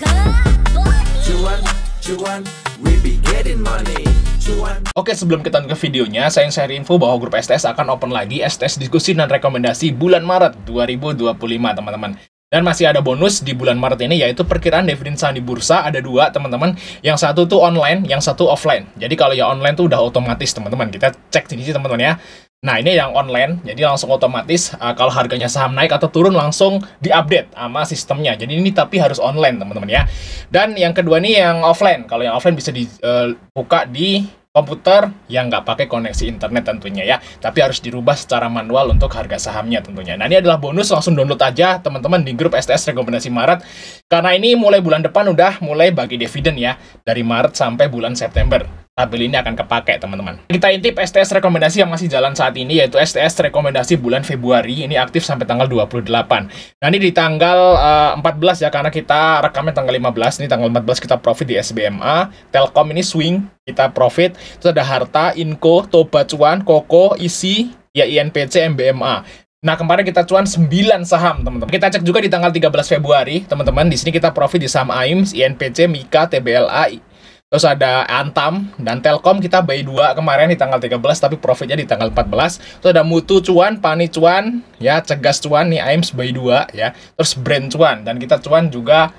Cuan, cuan, we be getting money. Cuan. Oke, sebelum kita ke videonya, saya share info bahwa grup STS akan open lagi STS diskusi dan rekomendasi bulan Maret 2025, teman-teman. Dan masih ada bonus di bulan Maret ini, yaitu perkiraan dividen saham di bursa. Ada dua, teman-teman. Yang satu tuh online, yang satu offline. Jadi kalau yang online tuh udah otomatis, teman-teman. Kita cek di sini, teman-teman ya. Nah, ini yang online, jadi langsung otomatis kalau harganya saham naik atau turun langsung diupdate sama sistemnya. Jadi ini tapi harus online, teman-teman ya. Dan yang kedua nih yang offline. Kalau yang offline bisa dibuka di komputer yang nggak pakai koneksi internet tentunya ya. Tapi harus dirubah secara manual untuk harga sahamnya tentunya. Nah, ini adalah bonus, langsung download aja teman-teman di grup STS Rekomendasi Maret. Karena ini mulai bulan depan udah mulai bagi dividen ya. Dari Maret sampai bulan September. Tabel ini akan kepakai, teman-teman. Kita intip STS rekomendasi yang masih jalan saat ini, yaitu STS rekomendasi bulan Februari. Ini aktif sampai tanggal 28. Nah, ini di tanggal 14 ya, karena kita rekamnya tanggal 15. Ini tanggal 14 kita profit di SBMA. Telkom ini swing, kita profit. Terus ada Harta, Inco, Toba Cuan, Koko, Isi, ya INPC, MBMA. Nah, kemarin kita cuan 9 saham, teman-teman. Kita cek juga di tanggal 13 Februari, teman-teman. Di sini kita profit di saham AIMS, INPC, Mika, TBLA, terus ada Antam dan Telkom kita buy 2 kemarin di tanggal 13 tapi profitnya di tanggal 14. Terus ada Mutu cuan, Pani cuan, ya Cegas cuan nih AIMS buy 2 ya. Terus Brand cuan dan kita cuan juga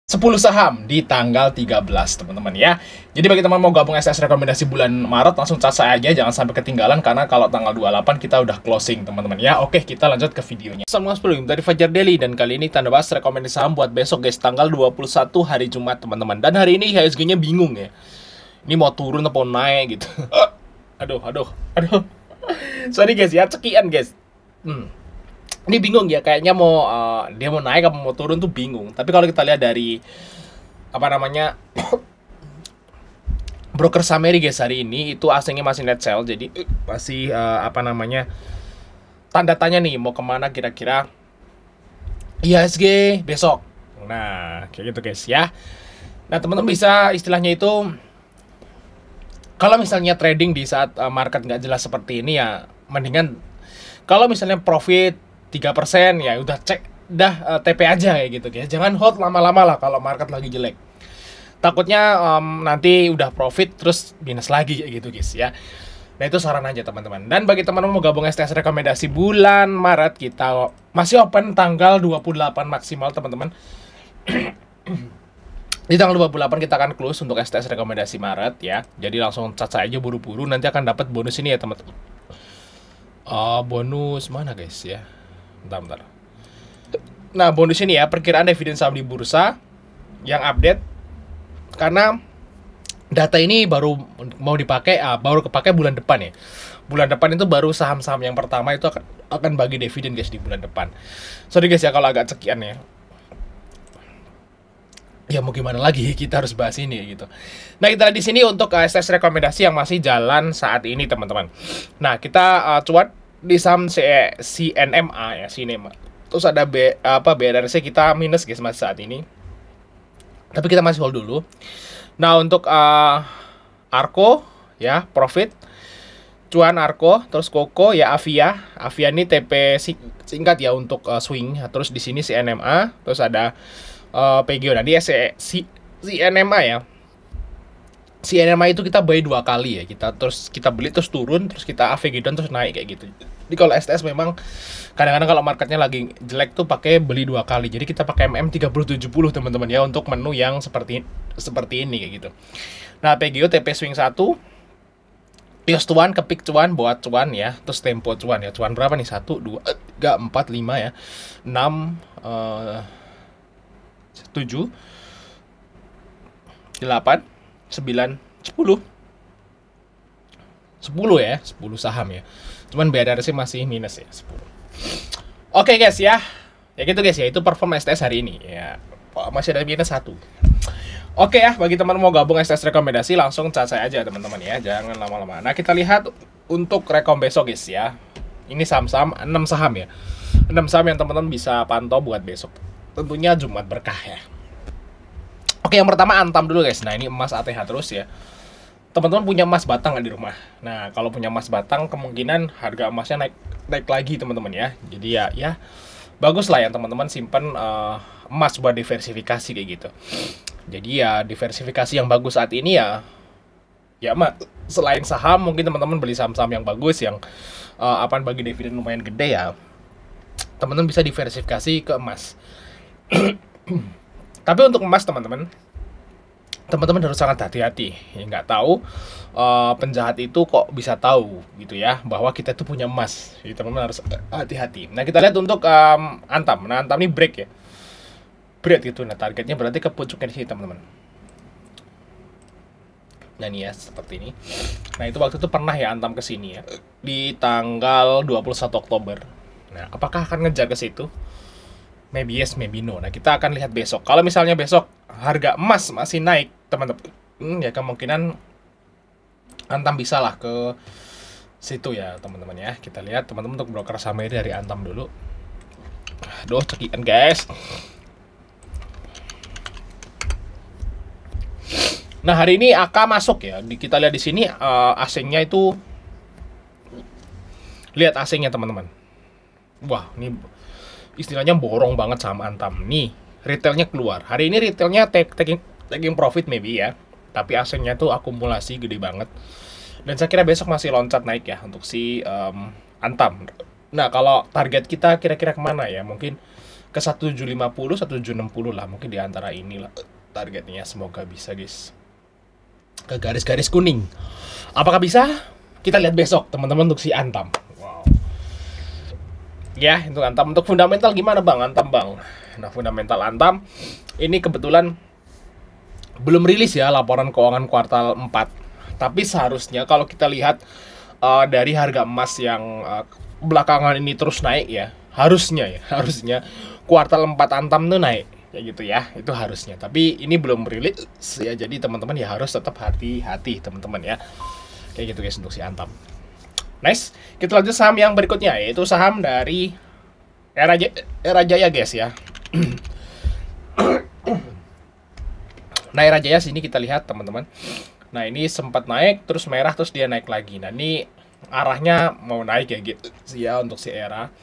10 saham di tanggal 13, teman-teman ya. Jadi bagi teman mau gabung STS rekomendasi bulan Maret langsung cat saya aja, jangan sampai ketinggalan karena kalau tanggal 28 kita udah closing, teman-teman ya. Oke, kita lanjut ke videonya. Assalamualaikum dari Fajar Daily dan kali ini tanda bahas rekomendasi saham buat besok guys, tanggal 21 hari Jumat, teman-teman. Dan hari ini IHSG-nya bingung ya. Ini mau turun atau naik gitu. Aduh. Sorry guys ya, cekian guys. Ini bingung ya, kayaknya mau dia mau naik apa mau turun tuh bingung. Tapi kalau kita lihat dari apa namanya broker summary guys hari ini itu asingnya masih net sell, jadi masih apa namanya tanda tanya nih mau kemana kira-kira IHSG besok. Nah kayak gitu guys ya. Nah teman-teman bisa istilahnya itu kalau misalnya trading di saat market nggak jelas seperti ini ya mendingan kalau misalnya profit 3% ya udah cek dah TP aja kayak gitu guys. Jangan hold lama-lama lah kalau market lagi jelek. Takutnya nanti udah profit terus minus lagi kayak gitu guys ya. Nah itu saran aja teman-teman. Dan bagi teman-teman mau gabung STS rekomendasi bulan Maret kita masih open tanggal 28 maksimal teman-teman. Di tanggal 28 kita akan close untuk STS rekomendasi Maret ya. Jadi langsung cat aja buru-buru nanti akan dapat bonus ini ya teman-teman. Bonus mana guys ya? Bentar. Nah, bonus ini ya, perkiraan dividen saham di bursa yang update. Karena data ini baru mau dipakai, baru kepake bulan depan ya. Bulan depan itu baru saham-saham yang pertama itu akan bagi dividen guys di bulan depan. Sorry guys ya kalau agak cekian ya. Ya mau gimana lagi, kita harus bahas ini gitu. Nah, kita lihat di sini untuk STS rekomendasi yang masih jalan saat ini teman-teman. Nah, kita cuan di saham CNMA ya, CNMA. Terus ada BRRC kita minus guys masih saat ini. Tapi kita masih hold dulu. Nah, untuk Arko ya profit cuan Arko, terus Koko ya Avia. Avia ini TP singkat ya untuk swing. Terus di sini CNMA, terus ada PGO. Nah, di CNMA ya. CNMA itu kita buy 2 kali ya, kita beli terus turun terus kita AVG down terus naik kayak gitu. Jadi kalau STS memang kadang-kadang kalau marketnya lagi jelek tuh pakai beli 2 kali. Jadi kita pakai MM3070 teman-teman ya untuk menu yang seperti ini kayak gitu. Nah PGO TP swing 1 Pios cuan, kepik cuan, boat cuan ya, terus tempo cuan ya. Cuan berapa nih? 1, 2, 3, 4, 5 ya, 6, 7, 8, 9, 10 ya, 10 saham ya. Cuman BRRC masih minus ya, 10. Oke guys ya. Ya gitu guys ya, itu perform STS hari ini ya. Masih ada minus 1. Oke ya, bagi teman mau gabung STS rekomendasi langsung cat saya aja teman-teman ya. Jangan lama-lama. Nah, kita lihat untuk rekom besok guys ya. Ini saham-saham 6 saham ya. 6 saham yang teman-teman bisa pantau buat besok. Tentunya Jumat berkah ya. Oke, yang pertama Antam dulu guys. Nah, ini emas ATH terus ya. Teman-teman punya emas batang nggak di rumah? Nah, kalau punya emas batang kemungkinan harga emasnya naik lagi teman-teman ya. Jadi ya bagus lah ya teman-teman simpen emas buat diversifikasi kayak gitu. Jadi ya diversifikasi yang bagus saat ini ya selain saham mungkin teman-teman beli saham-saham yang bagus yang bagi dividen lumayan gede ya. Teman-teman bisa diversifikasi ke emas. Tapi untuk emas teman-teman harus sangat hati-hati. Ya, nggak tahu penjahat itu kok bisa tahu gitu ya bahwa kita itu punya emas. Jadi teman-teman harus hati-hati. Nah kita lihat untuk Antam. Nah Antam ini break ya, break gitu. Nah targetnya berarti ke puncaknya di sini teman-teman. Nah ini ya seperti ini. Nah itu waktu itu pernah ya Antam ke sini ya di tanggal 21 Oktober. Nah apakah akan ngejar ke situ? Maybe yes, maybe no. Nah kita akan lihat besok. Kalau misalnya besok harga emas masih naik teman-teman, ya kemungkinan Antam bisa lah ke situ ya teman-teman ya. Kita lihat teman-teman untuk broker saham ini dari Antam dulu. Aduh cekian guys. Nah hari ini AK masuk ya. Kita lihat di sini asingnya itu, lihat asingnya teman-teman. Wah ini istilahnya borong banget sama Antam. Nih retailnya keluar. Hari ini retailnya taking profit maybe ya. Tapi asingnya tuh akumulasi gede banget. Dan saya kira besok masih loncat naik ya untuk si Antam. Nah kalau target kita kira-kira kemana ya? Mungkin ke 1750, 1760 lah. Mungkin di antara inilah targetnya. Semoga bisa guys. Ke garis-garis kuning. Apakah bisa? Kita lihat besok teman-teman untuk si Antam. Wow. Ya, untuk Antam. Untuk fundamental gimana Bang? Antam Bang. Nah, fundamental Antam ini kebetulan belum rilis ya laporan keuangan kuartal 4. Tapi seharusnya kalau kita lihat dari harga emas yang belakangan ini terus naik ya, harusnya kuartal 4 Antam tuh naik. Ya gitu ya, itu harusnya. Tapi ini belum rilis ya, jadi teman-teman ya harus tetap hati-hati teman-teman ya. Kayak gitu guys untuk si Antam. Nice. Kita lanjut saham yang berikutnya, yaitu saham dari Era Jaya guys ya. Nah Era Jaya sini kita lihat teman-teman. Nah ini sempat naik terus merah terus dia naik lagi. Nah ini arahnya mau naik ya gitu ya untuk si Era.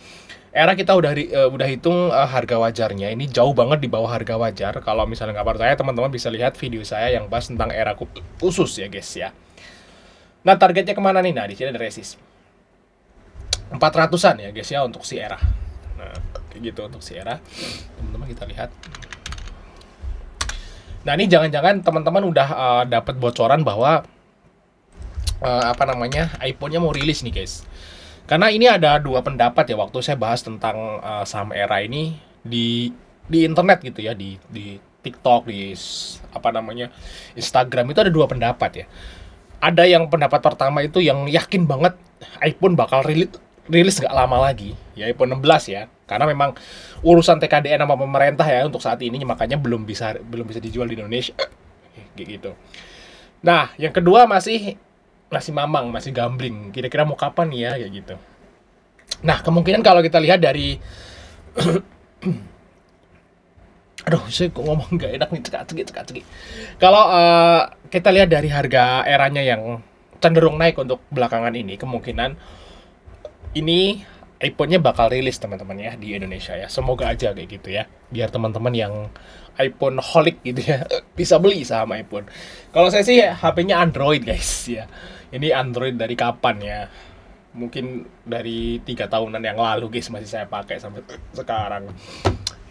Era kita udah hitung harga wajarnya. Ini jauh banget di bawah harga wajar. Kalau misalnya nggak percaya teman-teman bisa lihat video saya yang bahas tentang Era khusus ya guys ya. Nah targetnya kemana nih? Nah di sini ada resist 400-an ya guys ya untuk si Era. Nah kayak gitu untuk si Era. Teman-teman kita lihat. Nah ini jangan-jangan teman-teman udah dapat bocoran bahwa iPhone-nya mau rilis nih guys. Karena ini ada dua pendapat ya waktu saya bahas tentang saham Era ini di internet gitu ya, di TikTok, di Instagram itu ada dua pendapat ya. Ada yang pendapat pertama itu yang yakin banget iPhone bakal rilis nggak lama lagi, ya iPhone 16 ya. Karena memang urusan TKDN sama pemerintah ya untuk saat ini makanya belum bisa dijual di Indonesia kayak gitu. Nah, yang kedua masih mamang, masih gambling. Kira-kira mau kapan ya kayak gitu. Nah, kemungkinan kalau kita lihat dari aduh, saya kok ngomong nggak enak nih, cekak-cekik. Kalau kita lihat dari harga Eranya yang cenderung naik untuk belakangan ini, kemungkinan ini iPhone-nya bakal rilis teman-teman ya di Indonesia ya. Semoga aja kayak gitu ya. Biar teman-teman yang iPhone holic gitu ya bisa beli saham iPhone. Kalau saya sih HP-nya Android guys ya. Ini Android dari kapan ya? Mungkin dari 3 tahunan yang lalu guys, masih saya pakai sampai sekarang.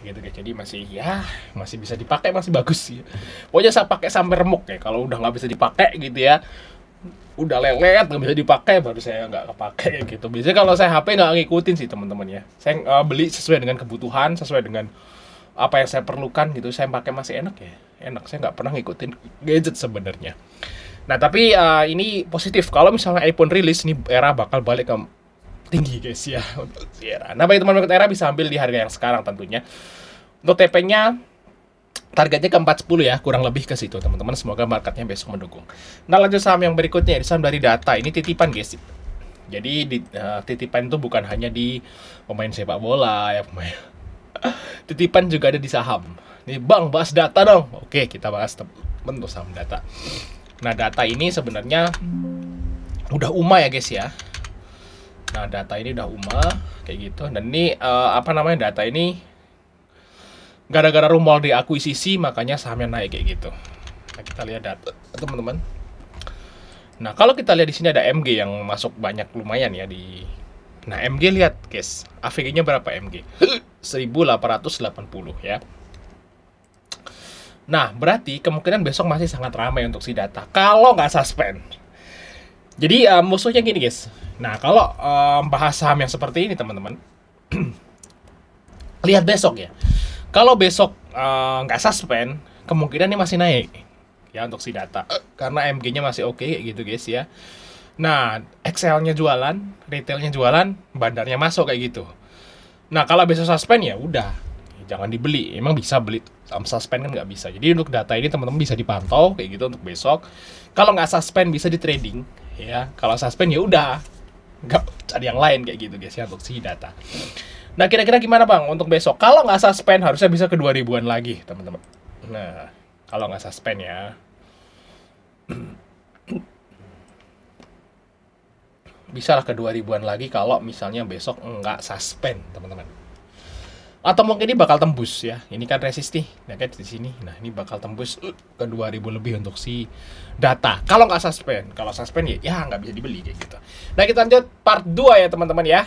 Gitu guys. Jadi masih bisa dipakai, masih bagus ya. Pokoknya saya pakai sampai remuk ya. Kalau udah nggak bisa dipakai gitu ya, udah lelet nggak bisa dipakai, baru saya nggak kepake gitu. Biasanya kalau saya HP nggak ngikutin sih teman-teman ya. Saya beli sesuai dengan kebutuhan, sesuai dengan apa yang saya perlukan gitu. Saya pakai masih enak ya, enak. Saya nggak pernah ngikutin gadget sebenarnya. Nah tapi ini positif. Kalau misalnya iPhone rilis nih, Era bakal balik ke tinggi guys ya untuk Era. Nah bagi teman-teman Era bisa ambil di harga yang sekarang tentunya. Untuk TP-nya targetnya ke 410 ya, kurang lebih ke situ teman-teman. Semoga marketnya besok mendukung. Nah lanjut saham yang berikutnya, saham dari Data. Ini titipan guys. Jadi titipan itu bukan hanya di pemain sepak bola ya, titipan juga ada di saham. Nih Bang, bahas Data dong. Oke, kita bahas bentuk saham Data. Nah Data ini sebenarnya udah ya guys ya. Nah Data ini udah kayak gitu. Dan ini Data ini gara-gara Rumol diakuisisi makanya sahamnya naik kayak gitu. Nah, kita lihat data teman-teman. Nah, kalau kita lihat di sini ada MG yang masuk banyak lumayan ya di. Nah, MG lihat guys, AVG-nya berapa MG? 1880 ya. Nah, berarti kemungkinan besok masih sangat ramai untuk si data kalau nggak suspend. Jadi musuhnya gini guys. Nah, kalau bahas saham yang seperti ini teman-teman, lihat besok ya. Kalau besok nggak suspend, kemungkinan ini masih naik ya untuk si data karena MG-nya masih oke gitu guys ya. Nah, Excel-nya jualan, retailnya jualan, bandarnya masuk kayak gitu. Nah, kalau besok suspend ya udah, jangan dibeli. Emang bisa beli suspend kan nggak bisa. Jadi untuk data ini teman-teman bisa dipantau kayak gitu untuk besok. Kalau nggak suspend bisa di trading ya. Kalau suspend ya udah, nggak cari yang lain kayak gitu guys ya untuk si data. Nah, kira-kira gimana bang untuk besok? Kalau nggak suspend harusnya bisa ke 2000-an lagi teman-teman. Nah, kalau nggak suspend ya. Bisa lah ke 2000-an lagi kalau misalnya besok nggak suspend teman-teman. Atau mungkin ini bakal tembus ya. Ini kan resist nih, nah kan di sini. Nah, ini bakal tembus ke 2000 lebih untuk si data. Kalau nggak suspend, kalau suspend ya nggak bisa dibeli kayak gitu. Nah, kita lanjut part 2 ya teman-teman ya.